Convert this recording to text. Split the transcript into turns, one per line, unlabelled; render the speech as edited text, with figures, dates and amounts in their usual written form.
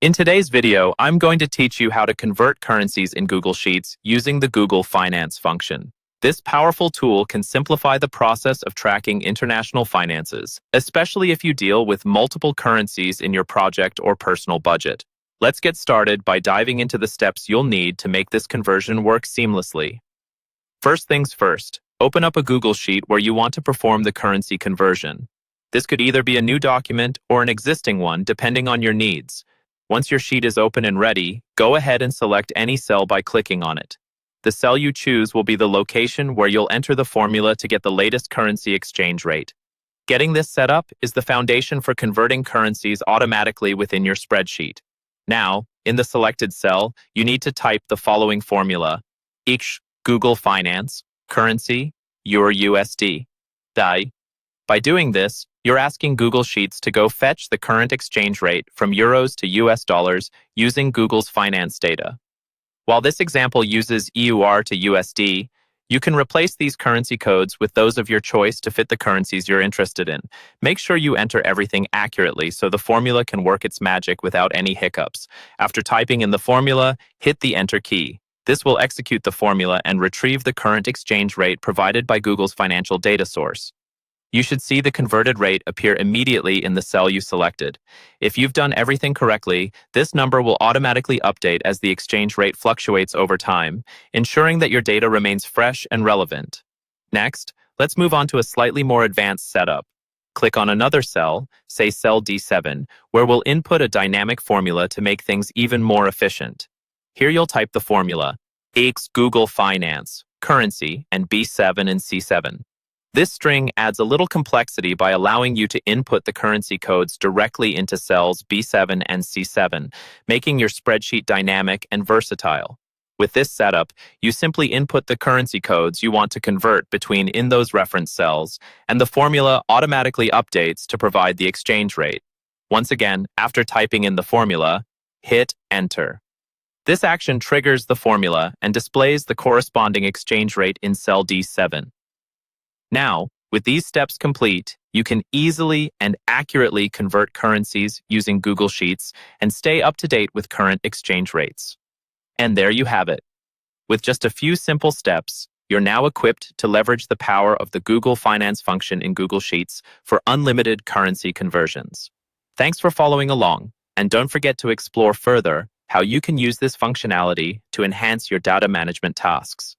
In today's video, I'm going to teach you how to convert currencies in Google Sheets using the Google Finance function. This powerful tool can simplify the process of tracking international finances, especially if you deal with multiple currencies in your project or personal budget. Let's get started by diving into the steps you'll need to make this conversion work seamlessly. First things first, open up a Google Sheet where you want to perform the currency conversion. This could either be a new document or an existing one, depending on your needs. Once your sheet is open and ready, go ahead and select any cell by clicking on it. The cell you choose will be the location where you'll enter the formula to get the latest currency exchange rate. Getting this set up is the foundation for converting currencies automatically within your spreadsheet. Now, in the selected cell, you need to type the following formula: each Google Finance, currency, Euro USD. By doing this, you're asking Google Sheets to go fetch the current exchange rate from euros to US dollars using Google's finance data. While this example uses EUR to USD, you can replace these currency codes with those of your choice to fit the currencies you're interested in. Make sure you enter everything accurately so the formula can work its magic without any hiccups. After typing in the formula, hit the Enter key. This will execute the formula and retrieve the current exchange rate provided by Google's financial data source. You should see the converted rate appear immediately in the cell you selected. If you've done everything correctly, this number will automatically update as the exchange rate fluctuates over time, ensuring that your data remains fresh and relevant. Next, let's move on to a slightly more advanced setup. Click on another cell, say cell D7, where we'll input a dynamic formula to make things even more efficient. Here you'll type the formula, X Google Finance, currency, and B7 and C7. This string adds a little complexity by allowing you to input the currency codes directly into cells B7 and C7, making your spreadsheet dynamic and versatile. With this setup, you simply input the currency codes you want to convert between in those reference cells, and the formula automatically updates to provide the exchange rate. Once again, after typing in the formula, hit Enter. This action triggers the formula and displays the corresponding exchange rate in cell D7. Now, with these steps complete, you can easily and accurately convert currencies using Google Sheets and stay up to date with current exchange rates. And there you have it. With just a few simple steps, you're now equipped to leverage the power of the Google Finance function in Google Sheets for unlimited currency conversions. Thanks for following along, and don't forget to explore further how you can use this functionality to enhance your data management tasks.